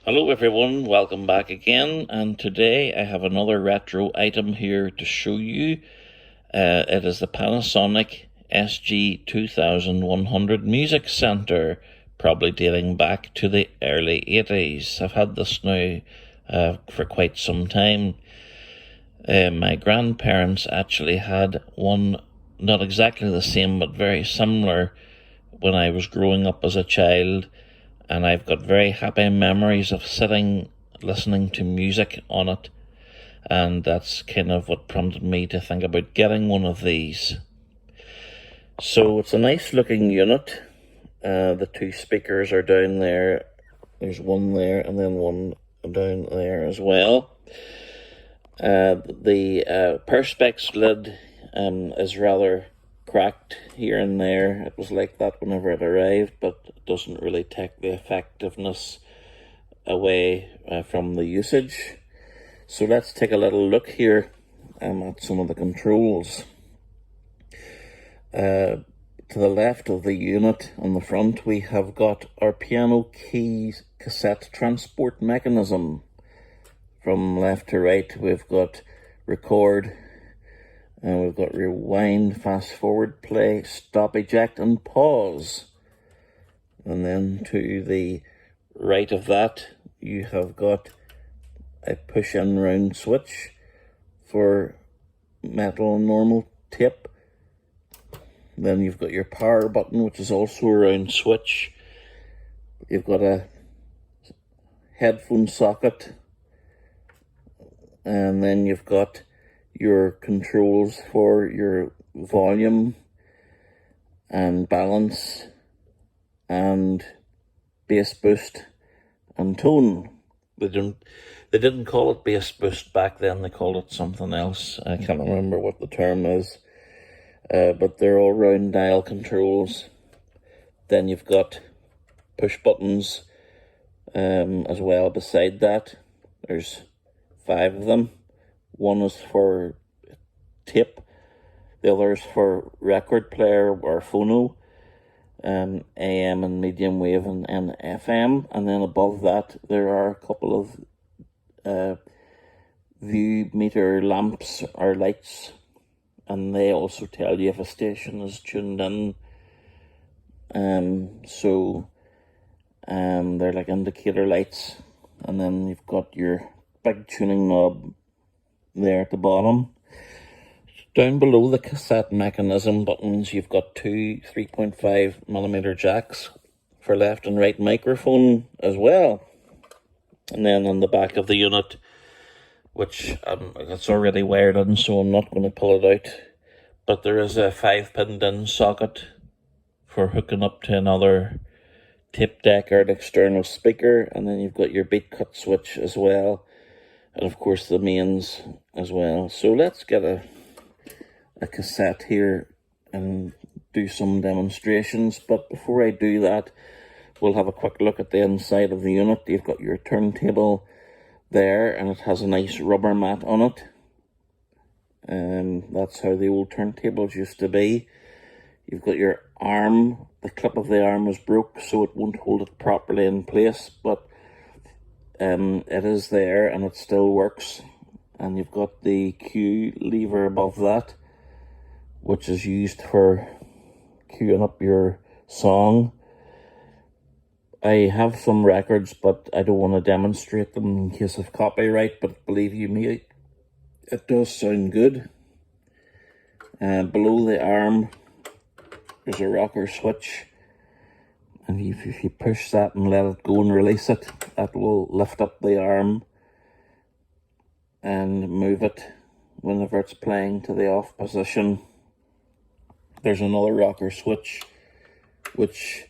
Hello everyone, welcome back again, and today I have another retro item here to show you. It is the Panasonic SG-2100 Music Center, probably dating back to the early 80s. I've had this now for quite some time. My grandparents actually had one, not exactly the same but very similar, when I was growing up as a child. And I've got very happy memories of sitting, listening to music on it. And that's kind of what prompted me to think about getting one of these. So it's a nice looking unit. The two speakers are down there. There's one there and then one down there as well. The Perspex lid is rather cracked here and there. It was like that whenever it arrived, but it doesn't really take the effectiveness away from the usage. So let's take a little look here at some of the controls. To the left of the unit on the front, we have got our piano keys cassette transport mechanism. From left to right, we've got record, and we've got rewind, fast forward, play, stop, eject, and pause. And then to the right of that, you have got a push and round switch for metal and normal tape. Then you've got your power button, which is also a round switch. You've got a headphone socket. And then you've got your controls for your volume and balance and bass boost and tone. They didn't call it bass boost back then, they called it something else. I can't remember what the term is, but they're all round dial controls. Then you've got push buttons as well beside that. There's 5 of them. One is for tape, the other is for record player or phono, AM and medium wave and FM. And then above that there are a couple of view meter lamps or lights, and they also tell you if a station is tuned in. They're like indicator lights. And then you've got your big tuning knob there at the bottom. Down below the cassette mechanism buttons, you've got two 3.5mm jacks for left and right microphone as well. And then on the back of the unit, which it's already wired in, so I'm not going to pull it out, but there is a 5-pin DIN socket for hooking up to another tape deck or an external speaker. And then you've got your beat cut switch as well, and of course the mains as well. So let's get a cassette here and do some demonstrations. But before I do that, we'll have a quick look at the inside of the unit. You've got your turntable there, and it has a nice rubber mat on it. That's how the old turntables used to be. You've got your arm. The clip of the arm was broke, so it won't hold it properly in place, but it is there and it still works. And you've got the cue lever above that, which is used for queuing up your song. I have some records, but I don't want to demonstrate them in case of copyright, but believe you me, it does sound good. Below the arm, there's a rocker switch, and if you push that and let it go and release it, that will lift up the arm and move it whenever it's playing to the off position. There's another rocker switch which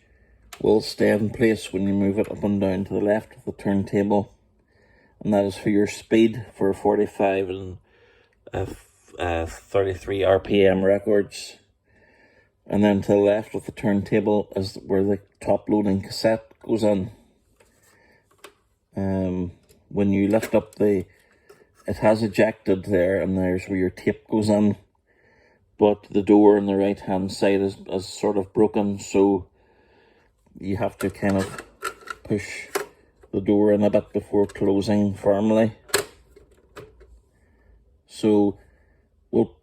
will stay in place when you move it up and down to the left of the turntable, and that is for your speed for 45 and 33 RPM records. And then to the left of the turntable is where the top loading cassette goes in. When you lift up it has ejected there, and there's where your tape goes in. But the door on the right hand side is sort of broken, so you have to kind of push the door in a bit before closing firmly. So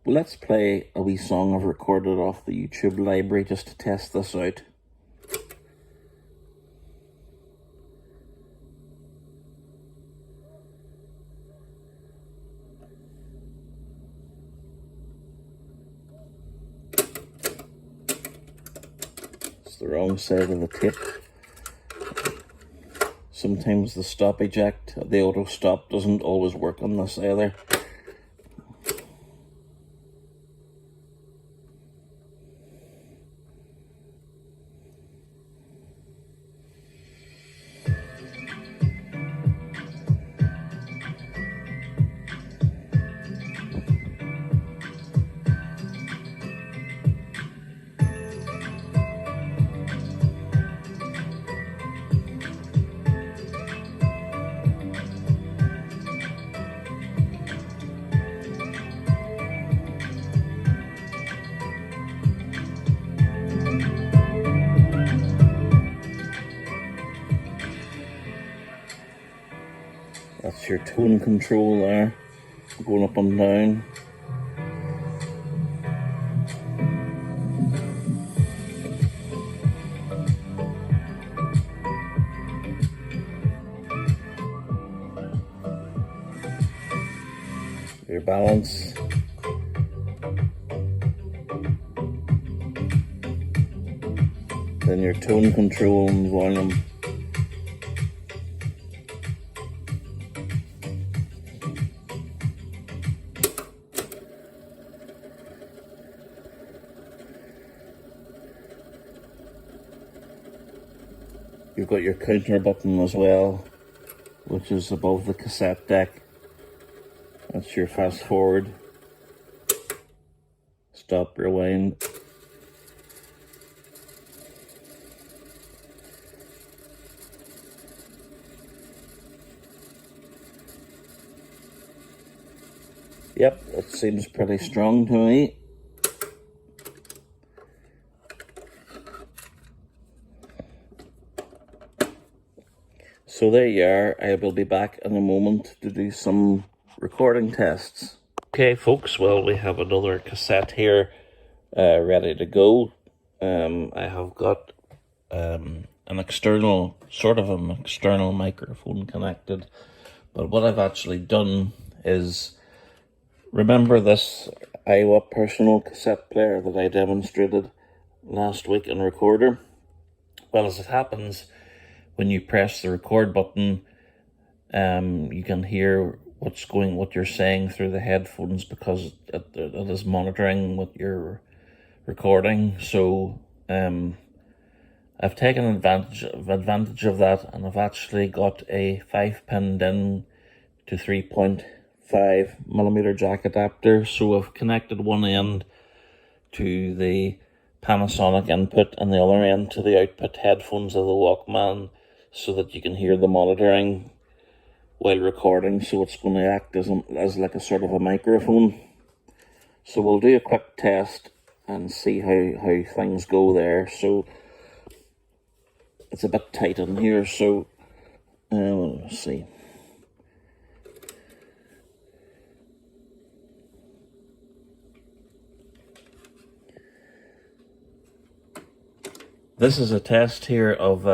let's play a wee song I've recorded off the YouTube library just to test this out. It's the wrong side of the tape. Sometimes the stop eject, the auto stop, doesn't always work on this either. That's your tone control there, going up and down. Your balance. Then your tone control and volume. You've got your counter button as well, which is above the cassette deck. That's your fast forward, stop, rewind. Yep, it seems pretty strong to me. So there you are. I will be back in a moment to do some recording tests. Okay folks, well we have another cassette here ready to go. I have got an external microphone connected, but what I've actually done is, remember this Iowa personal cassette player that I demonstrated last week in Recorder? Well, as it happens, when you press the record button, you can hear what you're saying through the headphones, because it is monitoring what you're recording. So I've taken advantage of that, and I've actually got a 5-pin DIN to 3.5mm jack adapter. So I've connected one end to the Panasonic input and the other end to the output headphones of the Walkman, so that you can hear the monitoring while recording. So it's going to act as like a sort of a microphone. So we'll do a quick test and see how things go there. So it's a bit tight in here, so let's see. This is a test here of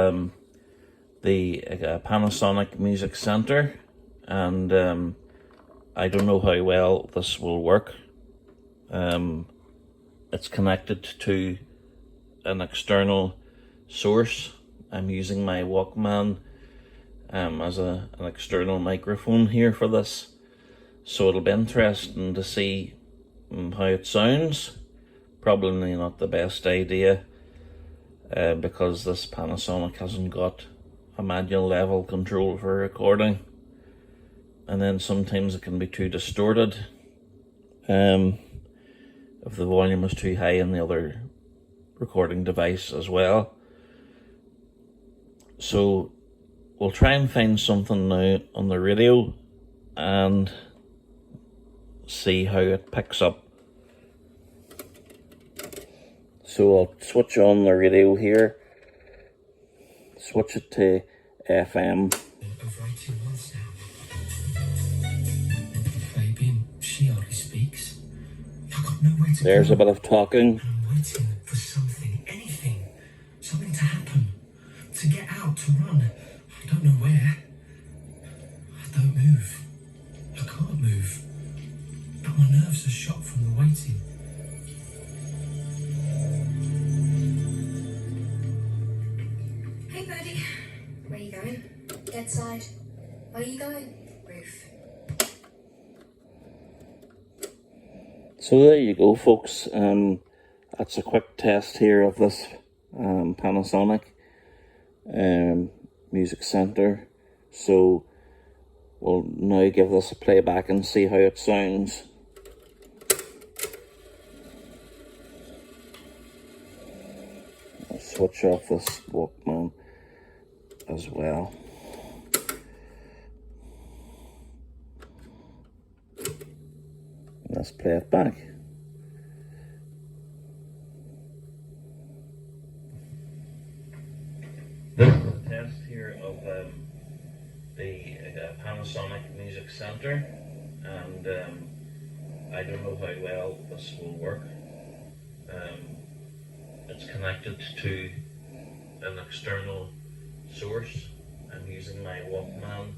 the Panasonic Music Center, and I don't know how well this will work. It's connected to an external source. I'm using my Walkman as an external microphone here for this, so it'll be interesting to see how it sounds. Probably not the best idea, because this Panasonic hasn't got a manual level control for recording, and then sometimes it can be too distorted if the volume is too high in the other recording device as well. So we'll try and find something now on the radio and see how it picks up. So I'll switch on the radio here, switch it to FM, Over 18 months now. Baby, she hardly speaks. I've got nowhere to There's go. a bit of talking. And I'm waiting for something, anything, something to happen. To get out, to run. I don't know where. I don't move. I can't move. But my nerves are shot from the waiting. Hey, buddy. Where you going? Dead side. Where you going? Roof. So there you go, folks. That's a quick test here of this Panasonic Music Center. So we'll now give this a playback and see how it sounds. I'll switch off this Walkman as well. Let's play it back. This is a test here of the Panasonic Music Center, and I don't know how well this will work. It's connected to an external source. I'm using my Walkman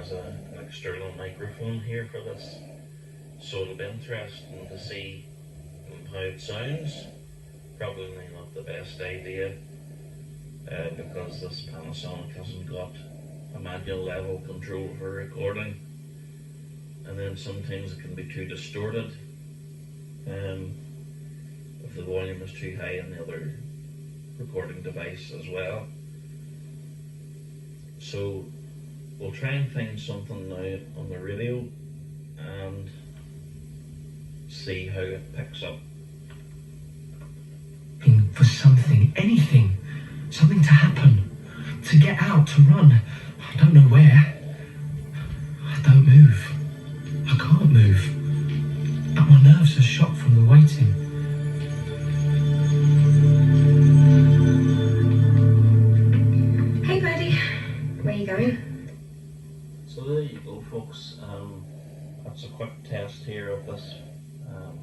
as an external microphone here for this. So it'll be interesting to see how it sounds. Probably not the best idea because this Panasonic hasn't got a manual level control for recording, and then sometimes it can be too distorted if the volume is too high in the other recording device as well. So we'll try and find something now on the radio and see how it picks up. For something, anything, something to happen, to get out, to run. I don't know where. I don't move. I can't move. But my nerves are shot from the waiting. Hey, buddy. Where you going? So there you go, folks. That's a quick test here of this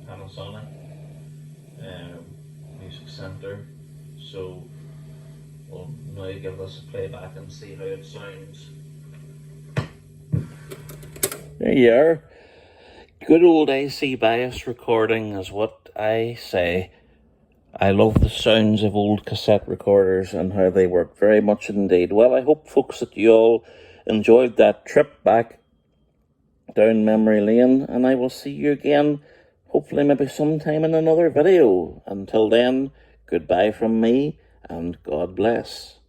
Panasonic Music Center. So we'll now give this a playback and see how it sounds. There you are. Good old AC bias recording is what I say. I love the sounds of old cassette recorders and how they work very much indeed. Well, I hope, folks, that you all enjoyed that trip back down memory lane, and I will see you again, hopefully maybe sometime in another video. Until then, goodbye from me, and God bless.